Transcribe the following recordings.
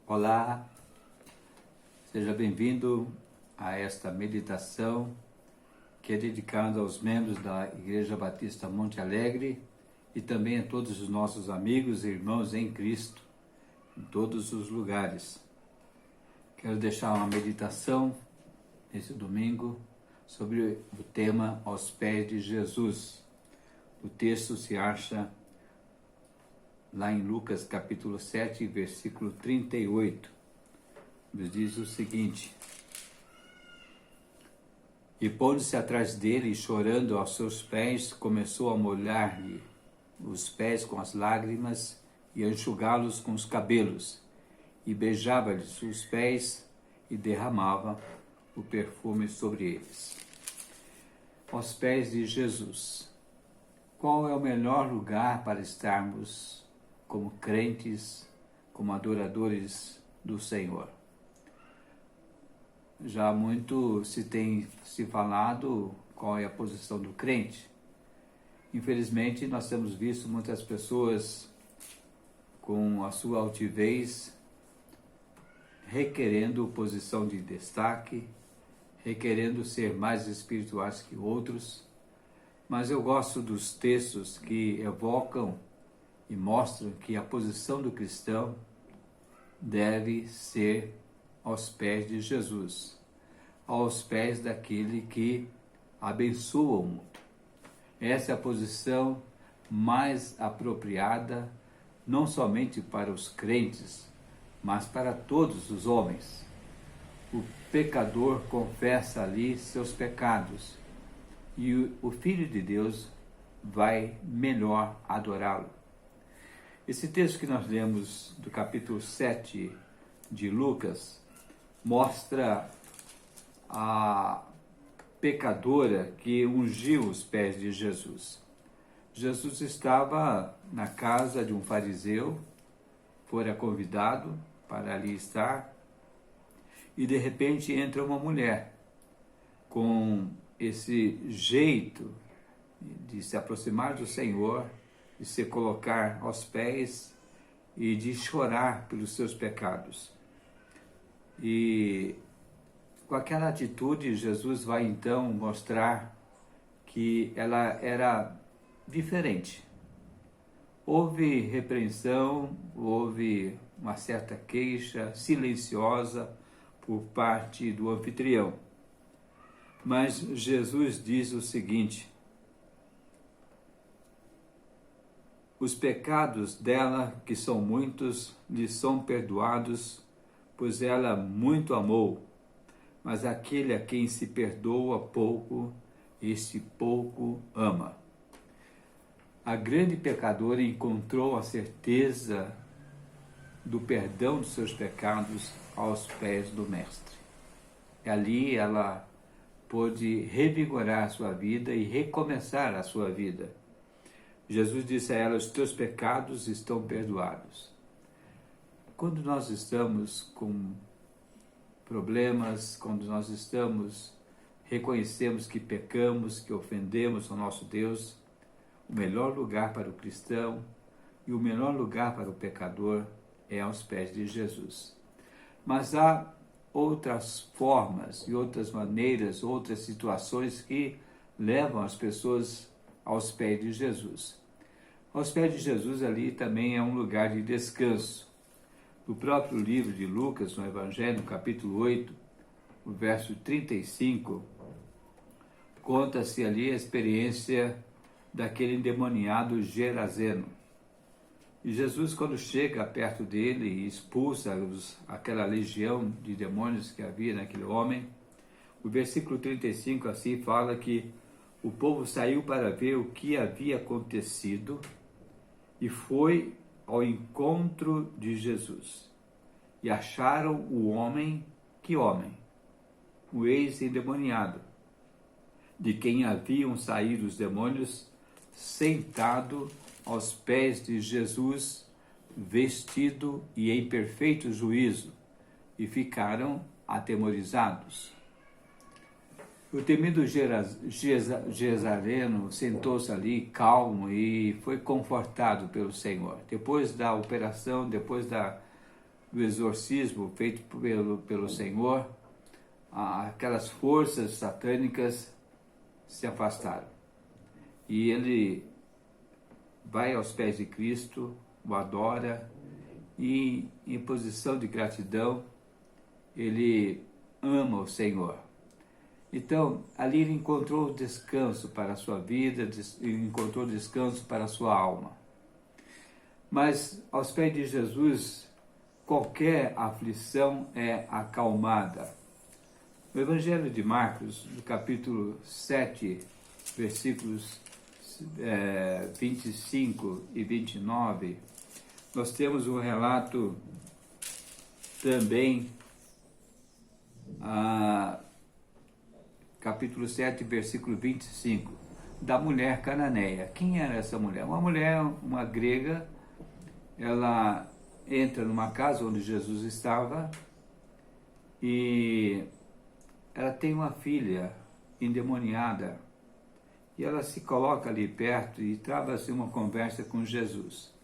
Olá, seja bem-vindo a esta meditação que é dedicada aos membros da Igreja Batista Monte Alegre e também a todos os nossos amigos e irmãos em Cristo, em todos os lugares. Quero deixar uma meditação nesse domingo sobre o tema Aos Pés de Jesus. O texto se acha lá em Lucas capítulo 7, versículo 38, nos diz o seguinte: E pondo-se atrás dele, chorando aos seus pés, começou a molhar-lhe os pés com as lágrimas e a enxugá-los com os cabelos, e beijava-lhes os pés e derramava o perfume sobre eles. Aos pés de Jesus. Qual é o melhor lugar para estarmos como crentes, como adoradores do Senhor? Já muito se tem se falado qual é a posição do crente. Infelizmente, nós temos visto muitas pessoas com a sua altivez requerendo posição de destaque, requerendo ser mais espirituais que outros. Mas eu gosto dos textos que evocam e mostram que a posição do cristão deve ser aos pés de Jesus, aos pés daquele que abençoa o mundo. Essa é a posição mais apropriada, não somente para os crentes, mas para todos os homens. O pecador confessa ali seus pecados e o Filho de Deus vai melhor adorá-lo. Esse texto que nós lemos do capítulo 7 de Lucas mostra a pecadora que ungiu os pés de Jesus. Jesus estava na casa de um fariseu, fora convidado para ali estar, e de repente entra uma mulher com esse jeito de se aproximar do Senhor, de se colocar aos pés e de chorar pelos seus pecados. E com aquela atitude, Jesus vai então mostrar que ela era diferente. Houve repreensão, houve uma certa queixa silenciosa por parte do anfitrião. Mas Jesus diz o seguinte: os pecados dela, que são muitos, lhe são perdoados, pois ela muito amou. Mas aquele a quem se perdoa pouco, esse pouco ama. A grande pecadora encontrou a certeza do perdão dos seus pecados aos pés do Mestre. Ali ela pôde revigorar a sua vida e recomeçar a sua vida. Jesus disse a ela: os teus pecados estão perdoados. Quando nós estamos com problemas, quando nós reconhecemos que pecamos, que ofendemos ao nosso Deus, o melhor lugar para o cristão e o melhor lugar para o pecador é aos pés de Jesus. Mas há outras formas e outras maneiras, outras situações que levam as pessoas aos pés de Jesus. Aos pés de Jesus ali também é um lugar de descanso. No próprio livro de Lucas, no Evangelho, no capítulo 8, o verso 35, conta-se ali a experiência daquele endemoniado Geraseno. E Jesus, quando chega perto dele e expulsa aquela legião de demônios que havia naquele homem, o versículo 35 assim fala que o povo saiu para ver o que havia acontecido e foi ao encontro de Jesus. E acharam o homem, que homem? O ex-endemoniado, de quem haviam saído os demônios, sentado aos pés de Jesus, vestido e em perfeito juízo, e ficaram atemorizados. O temido Geraseno sentou-se ali calmo e foi confortado pelo Senhor. Depois da operação, depois do exorcismo feito pelo Senhor, aquelas forças satânicas se afastaram. E ele vai aos pés de Cristo, o adora, e em posição de gratidão, ele ama o Senhor. Então, ali ele encontrou descanso para a sua vida, encontrou descanso para a sua alma. Mas aos pés de Jesus, qualquer aflição é acalmada. No Evangelho de Marcos, no capítulo 7, versículos 25 e 29, nós temos um relato também, capítulo 7, versículo 25, da mulher cananeia. Quem era essa mulher? Uma mulher, uma grega. Ela entra numa casa onde Jesus estava e ela tem uma filha endemoniada. E ela se coloca ali perto e trava-se uma conversa com Jesus.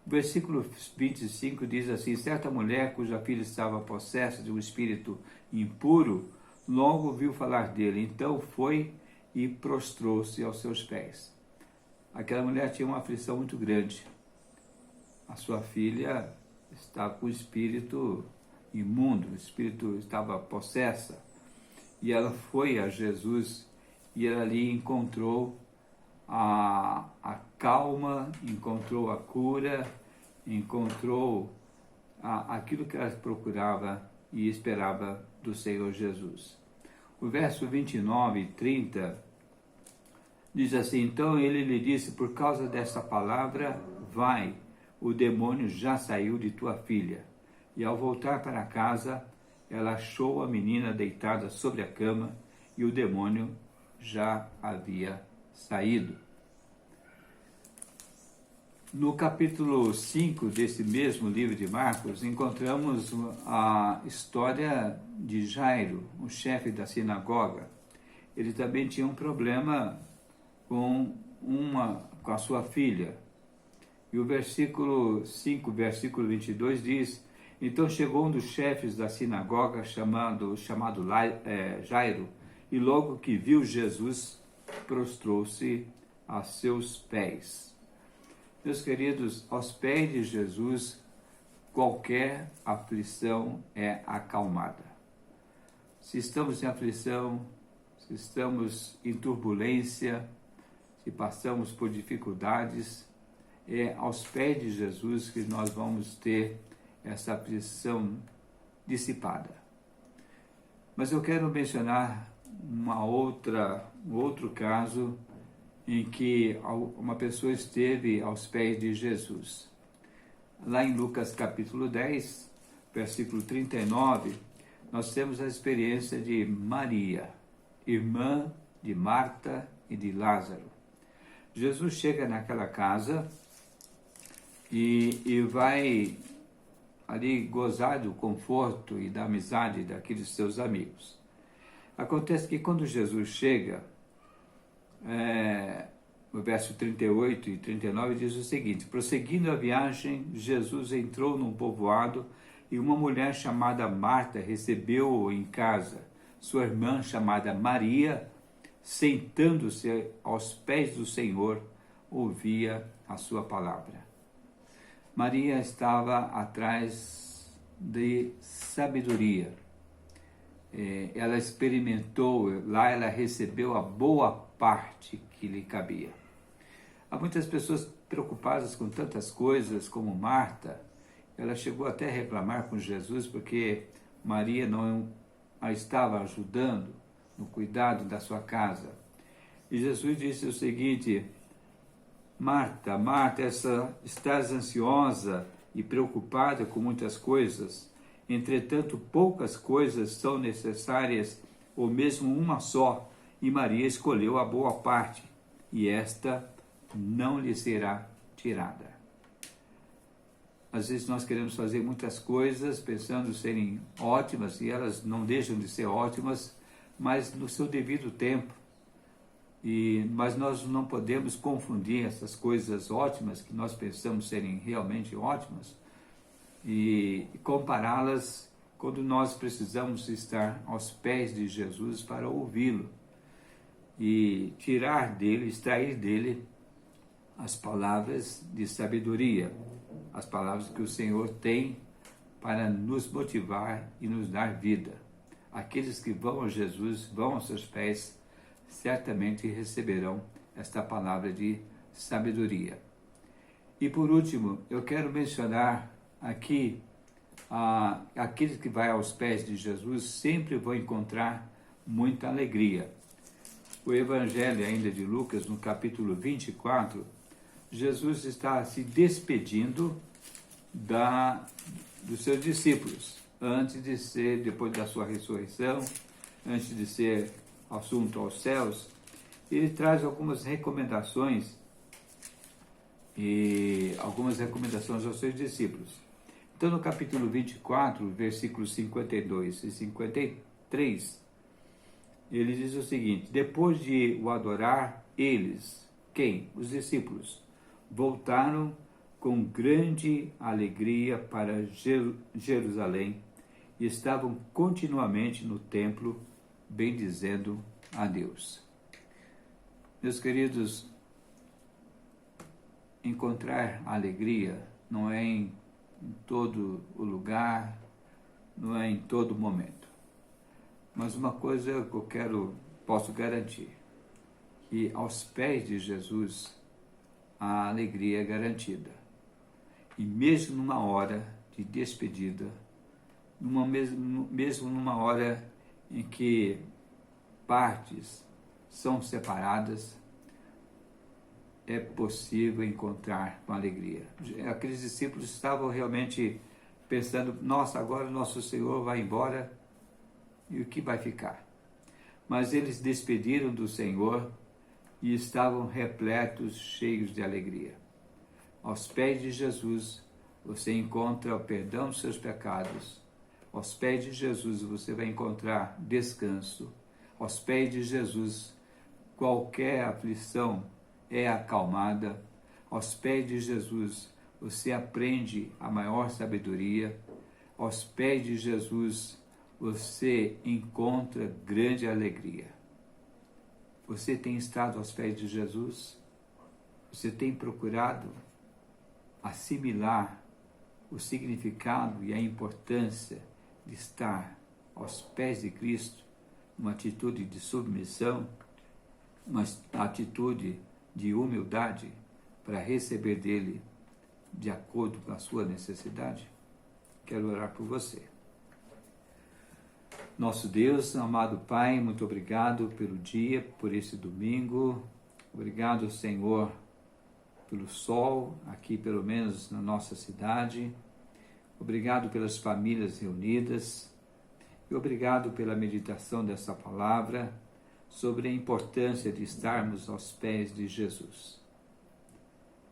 O versículo 25 diz assim: certa mulher cuja filha estava possessa de um espírito impuro, logo ouviu falar dele, então foi e prostrou-se aos seus pés. Aquela mulher tinha uma aflição muito grande. A sua filha estava com o espírito imundo, o espírito estava possessa. E ela foi a Jesus e ela ali encontrou a calma, encontrou a cura, encontrou aquilo que ela procurava e esperava do Senhor Jesus. O verso 29 e 30 diz assim: então ele lhe disse, por causa dessa palavra, vai, o demônio já saiu de tua filha. E ao voltar para casa, ela achou a menina deitada sobre a cama e o demônio já havia saído. No capítulo 5 desse mesmo livro de Marcos, encontramos a história de Jairo, o chefe da sinagoga. Ele também tinha um problema com a sua filha. E o versículo 5, versículo 22 diz: então chegou um dos chefes da sinagoga, chamado Jairo, e logo que viu Jesus, prostrou-se a seus pés. Meus queridos, aos pés de Jesus, qualquer aflição é acalmada. Se estamos em aflição, se estamos em turbulência, se passamos por dificuldades, é aos pés de Jesus que nós vamos ter essa aflição dissipada. Mas eu quero mencionar um outro caso em que uma pessoa esteve aos pés de Jesus. Lá em Lucas capítulo 10, versículo 39, nós temos a experiência de Maria, irmã de Marta e de Lázaro. Jesus chega naquela casa e vai ali gozar do conforto e da amizade daqueles seus amigos. Acontece que quando Jesus chega, no verso 38 e 39 diz o seguinte: prosseguindo a viagem, Jesus entrou num povoado e uma mulher chamada Marta recebeu-o em casa. Sua irmã, chamada Maria, sentando-se aos pés do Senhor, ouvia a sua palavra. Maria estava atrás de sabedoria. Ela experimentou, lá ela recebeu a boa parte que lhe cabia. Há muitas pessoas preocupadas com tantas coisas como Marta. Ela chegou até a reclamar com Jesus porque Maria não a estava ajudando no cuidado da sua casa. E Jesus disse o seguinte: Marta, Marta, estás ansiosa e preocupada com muitas coisas, entretanto poucas coisas são necessárias, ou mesmo uma só, e Maria escolheu a boa parte, e esta não lhe será tirada. Às vezes nós queremos fazer muitas coisas pensando serem ótimas, e elas não deixam de ser ótimas, mas no seu devido tempo. Mas nós não podemos confundir essas coisas ótimas, que nós pensamos serem realmente ótimas, e compará-las quando nós precisamos estar aos pés de Jesus para ouvi-lo e tirar dele, extrair dele as palavras de sabedoria, as palavras que o Senhor tem para nos motivar e nos dar vida. Aqueles que vão a Jesus, vão aos seus pés, certamente receberão esta palavra de sabedoria. E por último, eu quero mencionar aqui, aqueles que vão aos pés de Jesus sempre vão encontrar muita alegria. O Evangelho ainda de Lucas, no capítulo 24, Jesus está se despedindo dos seus discípulos, depois da sua ressurreição, antes de ser assunto aos céus. Ele traz algumas recomendações aos seus discípulos. Então, no capítulo 24, versículos 52 e 53, ele diz o seguinte: depois de o adorar, eles, quem? Os discípulos, voltaram com grande alegria para Jerusalém e estavam continuamente no templo, bendizendo a Deus. Meus queridos, encontrar alegria não é em todo o lugar, não é em todo momento. Mas uma coisa que eu posso garantir, que aos pés de Jesus a alegria é garantida. E mesmo numa hora de despedida, mesmo numa hora em que partes são separadas, é possível encontrar com alegria. Aqueles discípulos estavam realmente pensando: nossa, agora o nosso Senhor vai embora, e o que vai ficar? Mas eles despediram do Senhor e estavam repletos, cheios de alegria. Aos pés de Jesus você encontra o perdão dos seus pecados. Aos pés de Jesus você vai encontrar descanso. Aos pés de Jesus qualquer aflição é acalmada. Aos pés de Jesus você aprende a maior sabedoria. Aos pés de Jesus você encontra grande alegria. Você tem estado aos pés de Jesus? Você tem procurado assimilar o significado e a importância de estar aos pés de Cristo, uma atitude de submissão, uma atitude de humildade para receber dele de acordo com a sua necessidade? Quero orar por você. Nosso Deus, amado Pai, muito obrigado pelo dia, por esse domingo. Obrigado, Senhor, pelo sol, aqui pelo menos na nossa cidade. Obrigado pelas famílias reunidas. E obrigado pela meditação dessa palavra sobre a importância de estarmos aos pés de Jesus.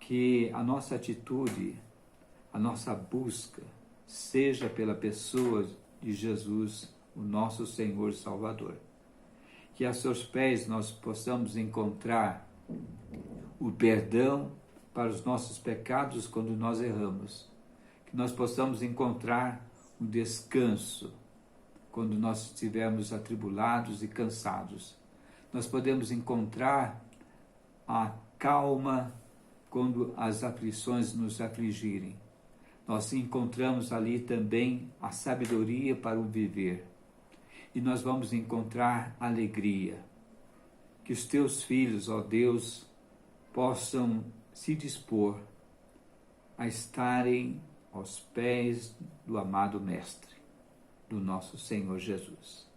Que a nossa atitude, a nossa busca, seja pela pessoa de Jesus, o nosso Senhor e Salvador. Que a seus pés nós possamos encontrar o perdão para os nossos pecados quando nós erramos. Que nós possamos encontrar um descanso quando nós estivermos atribulados e cansados. Nós podemos encontrar a calma quando as aflições nos afligirem. Nós encontramos ali também a sabedoria para o viver. E nós vamos encontrar alegria. Que os teus filhos, ó Deus, possam se dispor a estarem aos pés do amado Mestre, do nosso Senhor Jesus.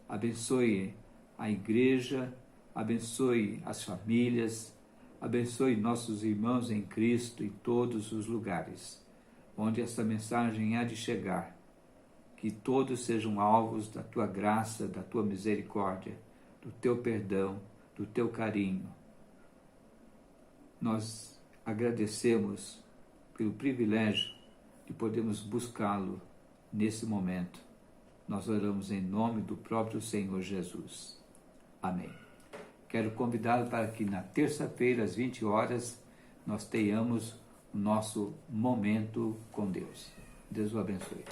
Abençoe a igreja, abençoe as famílias, abençoe nossos irmãos em Cristo em todos os lugares onde essa mensagem há de chegar. Que todos sejam alvos da tua graça, da tua misericórdia, do teu perdão, do teu carinho. Nós agradecemos pelo privilégio de podermos buscá-lo nesse momento. Nós oramos em nome do próprio Senhor Jesus. Amém. Quero convidá-lo para que na terça-feira, às 20 horas, nós tenhamos o nosso momento com Deus. Deus o abençoe.